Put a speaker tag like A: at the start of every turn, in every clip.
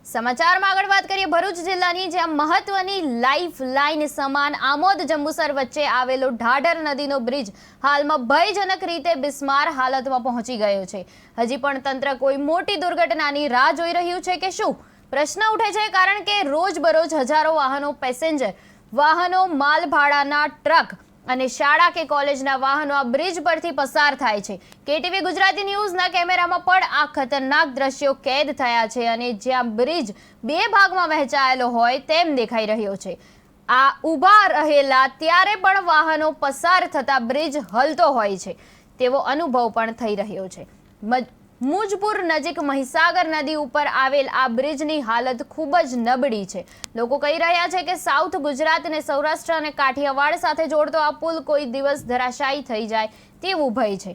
A: સમાચારમાં આગળ વાત કરીએ ભરૂચ જિલ્લાની, જ્યાં મહત્વની લાઇફ લાઇન સમાન આમોદ જંબુસર વચ્ચે આવેલો ઢાઢર નદીનો બ્રિજ હાલમાં ભયજનક રીતે બિસ્માર હાલતમાં પહોંચી ગયો છે। હજી પણ તંત્ર કોઈ મોટી દુર્ઘટનાની રાહ જોઈ રહ્યું છે કે શું? પ્રશ્ન ઉઠે છે, કારણ કે રોજબરોજ હજારો વાહનો, પેસેન્જર વાહનો, માલભાડાના ટ્રક અને શાળા કે કોલેજના વાહનો આ બ્રિજ પરથી પસાર થાય છે। કેટીવી ગુજરાતી ન્યૂઝના કેમેરામાં પણ આ ખતરનાક દ્રશ્યો કેદ થયા છે અને જ્યાં બ્રિજ બે ભાગમાં વહેંચાયેલો હોય તેમ દેખાઈ રહ્યો છે। આ ઊભા રહેલા ત્યારે પણ વાહનો પસાર થતા બ્રિજ હલતો હોય છે તેવો અનુભવ પણ થઈ રહ્યો છે। મુજપુર નજીક મહીસાગર નદી ઉપર આવેલ આ બ્રિજની હાલત ખૂબ જ નબળી છે। લોકો કહી રહ્યા છે કે સાઉથ ગુજરાત અને સૌરાષ્ટ્ર અને કાઠિયાવાડ સાથે જોડતો આ પુલ કોઈ દિવસ ધરાશાયી થઈ જાય તેવું ભય છે।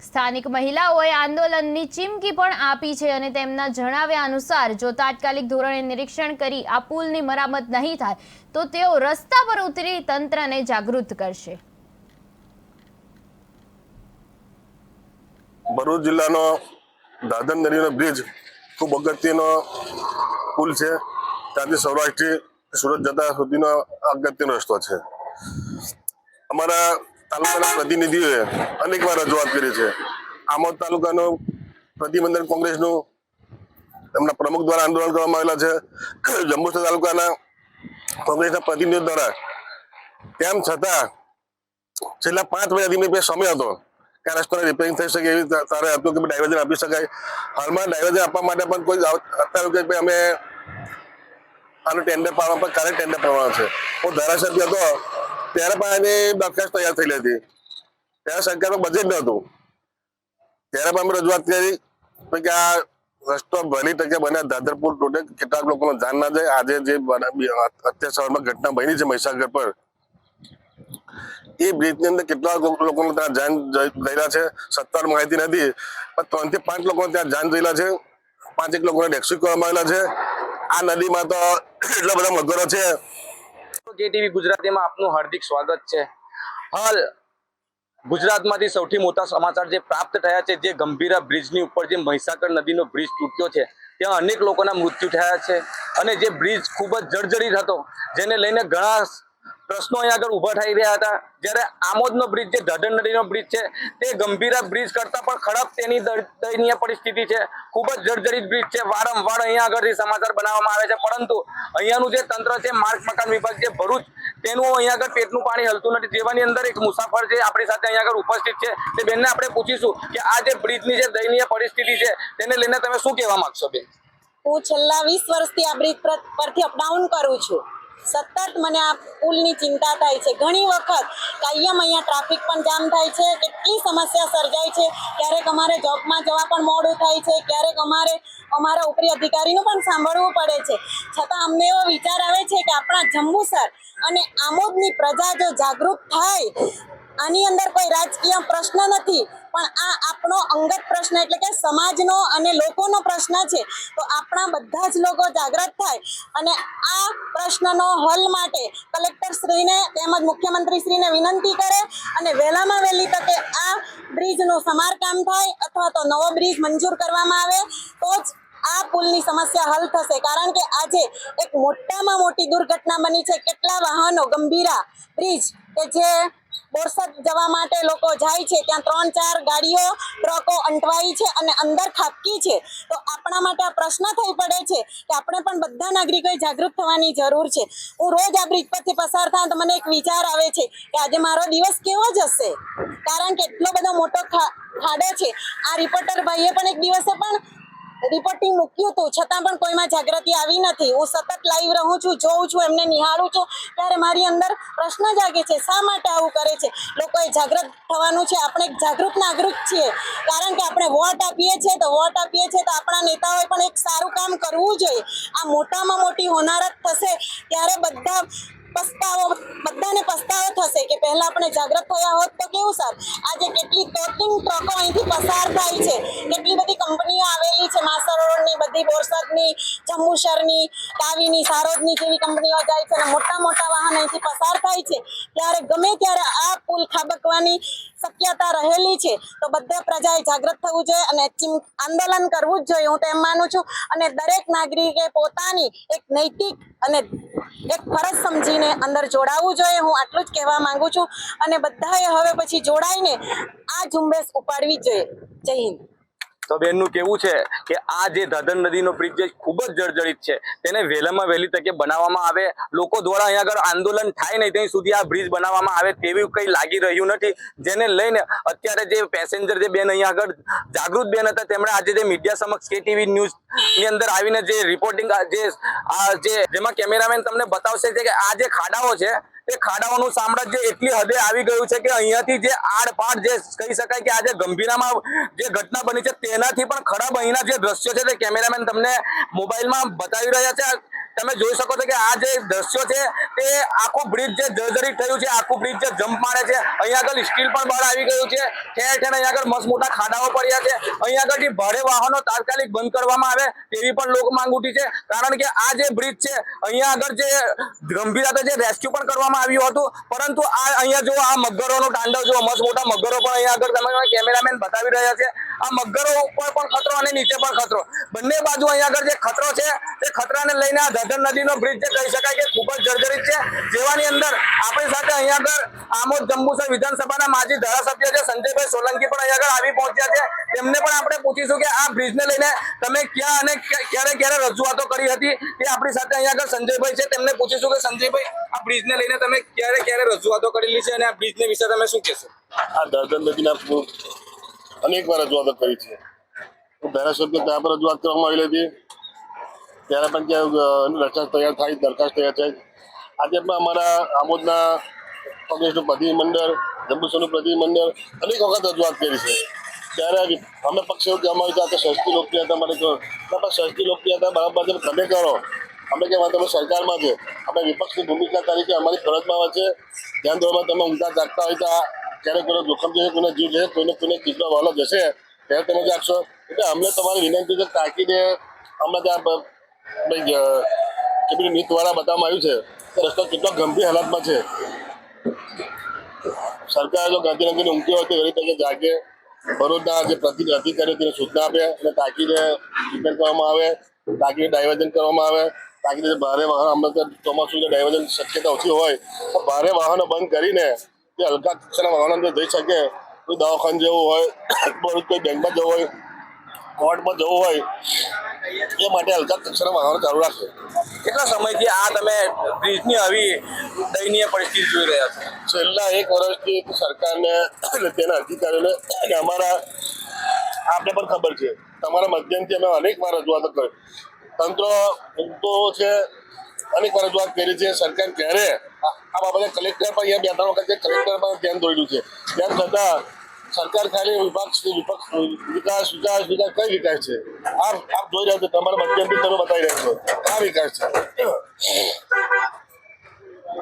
A: સ્થાનિક મહિલાઓએ આંદોલનની ચીમકી પણ આપી છે અને તેમના જણાવ્યા અનુસાર જો તાત્કાલિક ધોરણે નિરીક્ષણ કરી આ પુલની મરામત નહીં થાય તો તેઓ રસ્તા પર ઉતરી તંત્રને જાગૃત કરશે।
B: ભરૂચ જિલ્લાનો દાદર નદીનો બ્રિજ ખૂબ અગત્યનો પુલ છે। ત્યાંથી સૌરાષ્ટ્રથી સુરત જતા સુધીનો અગત્યનો રસ્તો છે। અમારા તાલુકાના પ્રતિનિધિઓએ અનેકવાર રજૂઆત કરી છે। આમોદ તાલુકાનું પ્રતિબંધક કોંગ્રેસનું એમના પ્રમુખ દ્વારા આંદોલન કરવામાં આવેલા છે। જંબુસર તાલુકાના કોંગ્રેસના પ્રતિનિધિઓ દ્વારા તેમ છતાં છેલ્લા 5 મહિનાથી સમય હતો કે રસ્તાને રિપેરિંગ થઈ શકે એવી તારે હતું કે ડાયવર્ઝન આપી શકાય। હાલમાં ડાયવર્ઝન આપવા માટે પણ કોઈ અત્યારે કે અમે આનું ટેન્ડર પાડવા પણ કાલે ટેન્ડર પાડવાનું છે। હું ધારાસભ્ય હતો ત્યારે પણ એની દરખાસ્ત તૈયાર થયેલી હતી। ત્યારે સરકારમાં બજેટ નહોતું, ત્યારે પણ અમે રજૂઆત કરી કે આ રસ્તો વહેલી તકે બને। દાદરપુર ટોટે કેટલાક લોકોનો જાન ના જાય। આજે જે અત્યાર સવારમાં ઘટના બની છે મહીસાગર પર, એ બ્રિજની અંદર કેટલા લોકોને ત્યાં જાન ગયેલા છે સત્તાવાર માહિતી નથી, પણ 3 થી 5 લોકો ત્યાં જાન ગયેલા છે। 5 લોકોને રેસ્ક્યુ કરવામાં આવેલા છે। આ નદીમાં તો એટલા બધા મગરો છે।
C: કેટીવી ગુજરાતીમાં આપનું હાર્દિક સ્વાગત છે। હાલ ગુજરાતમાંથી સૌથી મોટા સમાચાર જે પ્રાપ્ત થયા છે, જે ગંભીરા બ્રિજની ઉપર જે મહીસાગર નદીનો બ્રિજ તૂટ્યો છે ત્યાં અનેક લોકોના મૃત્યુ થયા છે અને જે બ્રિજ ખૂબ જ જર્જરિત હતો, જેને લઈને ઘણા પ્રશ્નો અહીંયા આગળ ઉભા થઈ રહ્યા હતા। જ્યારે આમોદનો બ્રિજ, જે ઢાઢર નદીનો બ્રિજ છે, તે ગંભીરા બ્રિજ કરતા પણ ખરાબ તેની દયનીય પરિસ્થિતિ છે। ખૂબ જ જર્જરિત બ્રિજ છે। વારંવાર અહીંયા આગળથી સમાચાર બનાવવામાં આવે છે, પરંતુ અહીંયાનું જે તંત્ર છે, માર્ગ મકાન વિભાગ છે ભરૂચ, તેનું અહીંયા આગળ પેટનું પાણી હલતું નથી। જેવાની અંદર એક મુસાફર છે આપણી સાથે અહીંયા આગળ ઉપસ્થિત છે, તે બેનને આપણે પૂછીશું કે આ જે બ્રિજની જે દયનીય પરિસ્થિતિ છે તેને લઈને તમે શું કહેવા માંગશો બેન?
D: હું છેલ્લા 20 વર્ષથી આ બ્રિજ પરથી અપડાઉન કરું છું। સતત મને આ પુલની ચિંતા થાય છે। ઘણી વખત કાયમ અહીંયા ટ્રાફિક પણ જામ થાય છે, કેટલી સમસ્યા સર્જાય છે। ક્યારેક અમારે જોબમાં જવા પણ મોડું થાય છે, ક્યારેક અમારા ઉપરી અધિકારીનું પણ સાંભળવું પડે છે। છતાં અમને એવો વિચાર આવે છે કે આપણા જંબુસર અને આમોદની પ્રજા જો જાગૃત થાય, આની અંદર કોઈ રાજકીય પ્રશ્ન નથી, પણ આ આપણો અંગત પ્રશ્ન એટલે કે સમાજનો અને લોકોનો પ્રશ્ન છે। તો આપણા બધા જ લોકો જાગૃત થાય અને આ પ્રશ્નનો હલ માટે કલેક્ટર શ્રીને તેમજ મુખ્યમંત્રી શ્રીને વિનંતી કરે અને વહેલામાં વહેલી તકે આ બ્રિજનું સમારકામ થાય અથવા તો નવો બ્રિજ મંજૂર કરવામાં આવે તો જ આ પુલની સમસ્યા હલ થશે। કારણ કે આજે એક મોટામાં મોટી દુર્ઘટના બની છે। કેટલા વાહનો ગંભીરા બ્રિજ કે જે બોરસદ જવા માટે લોકો જાય છે, ત્યાં 3-4 ગાડીઓ, ટ્રકો અંટવાઈ છે અને અંદર ખાબકી છે। તો આપણા માટે આ પ્રશ્ન થઈ પડે છે કે આપણે પણ બધા નાગરિકોએ જાગૃત થવાની જરૂર છે। હું રોજ આ બ્રિજ પરથી પસાર થાઉં તો મને એક વિચાર આવે છે કે આજે મારો દિવસ કેવો જશે, કારણ કે એટલો બધો મોટો ખાડો છે। આ રિપોર્ટર ભાઈએ પણ એક દિવસે પણ રિપોર્ટિંગ મૂક્યું હતું, છતાં પણ કોઈમાં જાગૃતિ આવી નથી। હું સતત લાઈવ રહું છું, જોઉં છું, એમને નિહાળું છું, ત્યારે મારી અંદર પ્રશ્ન જાગે છે શા માટે આવું કરે છે। લોકોએ જાગૃત થવાનું છે। આપણે એક જાગૃત નાગરિક છીએ, કારણ કે આપણે વોટ આપીએ છીએ તો આપણા નેતાઓએ પણ એક સારું કામ કરવું જોઈએ। આ મોટામાં મોટી હોનારત થશે ત્યારે બધા બધાને પસ્તાવો થશે કે પહેલા આપણે જાગૃત થયા હોત તો કેવું સર. આજે કેટલી તોતિંગ ટ્રકો અહીંથી પસાર થાય છે, કેટલી બધી કંપનીઓ આવેલી છે, માસરોડની, બધી બોરસદની, જંબુસરની, કાવીની, સારોદની જેવી કંપનીઓ જાય છે અને મોટા મોટા વાહન અહીંથી પસાર થાય છે, ત્યારે ગમે ત્યારે આ પુલ ખાબકવાની શક્યતા રહેલી છે. તો બધા પ્રજાએ જાગૃત થવું જોઈએ અને આંદોલન કરવું જ જોઈએ, હું તો એમ માનું છું. અને દરેક નાગરિકે પોતાની એક નૈતિક અને એક ફરજ સમજીને અંદર જોડાવવું જોઈએ. હું આટલું જ કહેવા માંગુ છું અને બધાએ હવે પછી જોડાઈને આ ઝુંબેશ ઉપાડવી જ જોઈએ. જય હિન્દ.
C: તો બેનનું કેવું છે કે આ જે દાદર નદીનો બ્રિજ જે ખૂબ જ જર્જરિત છે તેને વહેલામાં વહેલી તકે બનાવવામાં આવે, લોકો દ્વારા અહીંયા આગળ આંદોલન થાય નહીં ત્યાં સુધી આ બ્રિજ બનાવવામાં આવે તેવી કંઈ લાગી રહ્યું નથી. જેને લઈને અત્યારે જે પેસેન્જર જે બેન અહીંયા આગળ જાગૃત બેન હતા તેમણે આજે જે મીડિયા સમક્ષ KTV ન્યૂઝ ની અંદર આવીને જે રિપોર્ટિંગ જેમાં કેમેરામેન તમને બતાવશે કે આ જે ખાડાઓ છે તે ખાડાઓનું સામ્રાજ્ય એટલી હદે આવી ગયું છે કે અહીંયાથી જે આડપાડ જે કહી શકાય કે આજે ગંભીરામાં જે ઘટના બની છે તેનાથી પણ ખરાબ અહીંના જે દ્રશ્યો છે તે કેમેરામેન તમને મોબાઈલમાં બતાવી રહ્યા છે. તમે જોઈ શકો છો કે આ જે દ્રશ્યો છે તે આખું બ્રિજ જે જર્જરિત થયું છે, આખું બ્રિજ જે જમ્પ મારે છે, અહીંયા આગળ સ્ટીલ પણ બહાર આવી ગયું છે, ઠેર ઠેર અહીંયા આગળ મસ્ત મોટા ખાડાઓ પડ્યા છે. અહીંયા આગળથી ભારે વાહનો તાત્કાલિક બંધ કરવામાં આવે તેવી પણ લોક માંગ ઉઠી છે, કારણ કે આ જે બ્રિજ છે અહીંયા આગળ જે ગંભીરતા જે રેસ્ક્યુ પણ કરવામાં આવ્યું હતું, પરંતુ આ અહીંયા જો આ મગરોનું તાંડવ જો મસ્ત મોટા મગરો પણ અહીંયા આગળ તમે કેમેરામેન બતાવી રહ્યા છે. આ મગરો ઉપર પણ ખતરો અને નીચે પણ ખતરો, બંને બાજુ અહીંયા આગળ જે ખતરો છે તે ખતરાને લઈને આ દાદર નદીનો બ્રિજ જે કહી શકાય કે ખૂબ જ જર્જરિત છે. જેવાની અંદર આપણી સાથે અહીંયા આગળ આમોદ જંબુસર વિધાનસભાના માજી ધારાસભ્ય છે સંજયભાઈ સોલંકી પણ અહીંયા આગળ આવી પહોંચ્યા છે. તેમને પણ આપણે પૂછીશું કે આ બ્રિજને લઈને તમે ક્યાં અને ક્યારે રજૂઆતો કરી હતી તે આપણી સાથે અહીંયા આગળ સંજયભાઈ છે, તેમને પૂછીશું કે સંજયભાઈ આ બ્રિજને લઈને તમે ક્યારે રજૂઆતો કરેલી છે અને આ બ્રિજને વિશે તમે શું કહેશો?
B: આ દાદર નદીના અનેક વાર રજૂઆતો કરી છે. ધારાસભ્ય ત્યાં પર રજૂઆત કરવામાં આવેલી હતી, ત્યારે પણ ત્યાં દરખાસ્ત તૈયાર થાય, દરખાસ્ત તૈયાર થાય. આજે પણ અમારા આમોદના કોંગ્રેસનું પ્રતિનિધિમંડળ, જંબુસરનું પ્રતિનિધિમંડળ અનેક વખત રજૂઆત કરી છે. ત્યારે અમે પક્ષ એવું કહેવામાં આવ્યું કે સસ્તી લોકપ્રિયતા માટે કરો, પણ સસ્તી લોકપ્રિયતા બરાબર છે તમે કરો. અમે કહેવા તમે સરકારમાં છે, અમે વિપક્ષની ભૂમિકા તરીકે અમારી ફરજમાં આવે છે. ધ્યાન દોરમાં તમે ઊંઘા જાગતા હોય તો ક્યારેક કોઈને જોખમ જશે, કોઈને જીવ જશે, કોઈને દીકરો વાલો જશે ત્યારે તમે જાગશો. એટલે અમને તમારી વિનંતી છે તાકીને અમને ત્યાં કેટલી નીત દ્વારા બતાવવામાં આવ્યું છે કે રસ્તો કેટલો ગંભીર હાલતમાં છે. સરકારે જો ગાંધીનગરની ઊંઘી હોય તો એવી તકે જાગે, ભરૂચના જે અધિકારીઓ તેને સૂચના આપે અને તાકીને રિપેર કરવામાં આવે, તાકીને ડાયવર્ઝન કરવામાં આવે, તાકીને ભારે વાહનો અમને ચોમાસું ડાયવર્ઝન શક્યતા ઓછી હોય તો ભારે વાહનો બંધ કરીને તે હલકા કક્ષાના વાહનો અંદર જઈ શકે. કોઈ દવાખાને જવું હોય, કોઈ બેંકમાં જવું હોય, કોર્ટમાં જવું હોય, એ માટે હલકા કક્ષાના વાહનો ચાલુ રાખે.
C: કેટલા સમયથી આ તમે બ્રિજની આવી દયનીય પરિસ્થિતિ જોઈ રહ્યા છો?
B: છેલ્લા 1 વર્ષથી સરકારને તેના અધિકારીઓને અને અમારા આપણે પણ ખબર છે, તમારા માધ્યમથી અમે અનેક વાર રજૂઆતો કરી. તંત્ર તો છે, અનેક વાર રજૂઆત કરી છે. સરકાર ક્યારે આ બાબતે કલેક્ટર પણ અહીંયા 2-3 વખત કલેક્ટર પણ ધ્યાન દોર્યું છે. તેમ છતાં સરકાર ખાલી વિકાસ કઈ વિકાસ છે? આપ જોઈ રહ્યા છો, તમારા માધ્યમથી તમે બતાવી રહ્યા છો આ વિકાસ છે.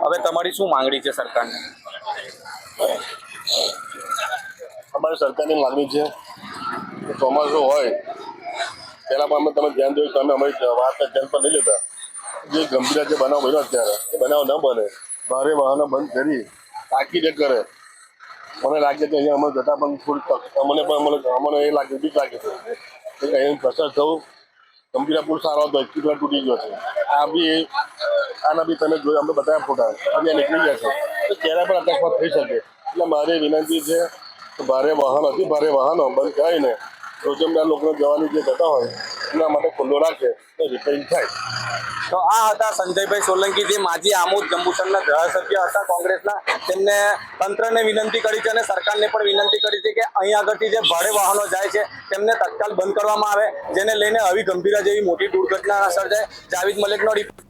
C: હવે તમારી શું માંગણી છે સરકારને?
B: અમારી સરકારની માંગણી છે કે ચોમાસું હોય પહેલાં પણ અમે તમે ધ્યાન દોર્યું, તમે અમારી વાતને ધ્યાન પર નહીં લેતા. જે ગંભીર જે બનાવ બન્યો અત્યારે એ બનાવ ન બને, ભારે વાહનો બંધ કરી તાકીદે કરે. મને લાગે કે અહીંયા અમે જતા પણ થોડી અમને એ લાગે બીક લાગે છે કે અહીં પ્રસાર થવું. ગંભીરા પુલ સારો હતો, 21 વાર તૂટી ગયો છે. આના બી તમે જોયું, અમે બધા ફોટા અહીંયા નીકળી ગયા છે, તો ત્યારે પણ અકસ્માત થઈ શકે. એટલે મારી વિનંતી છે કે ભારે વાહનો બંધ કરાવીને રોજમદાર લોકોને જવાની જે જતા હોય એના માટે ખુલ્લો રાખે તો રિપેરિંગ થાય.
C: તો આ હતા સંજયભાઈ સોલંકી, જે માજી આમોદ જંબુસરના ધારાસભ્ય હતા કોંગ્રેસના. તેમને તંત્રને વિનંતી કરી છે અને સરકારને પણ વિનંતી કરી છે કે અહીં આગળથી જે ભારે વાહનો જાય છે તેમને તત્કાલ બંધ કરવામાં આવે, જેને લઈને આવી ગંભીર જેવી મોટી દુર્ઘટના સર્જાય. જાવેદ મલિકનો રિપોર્ટ.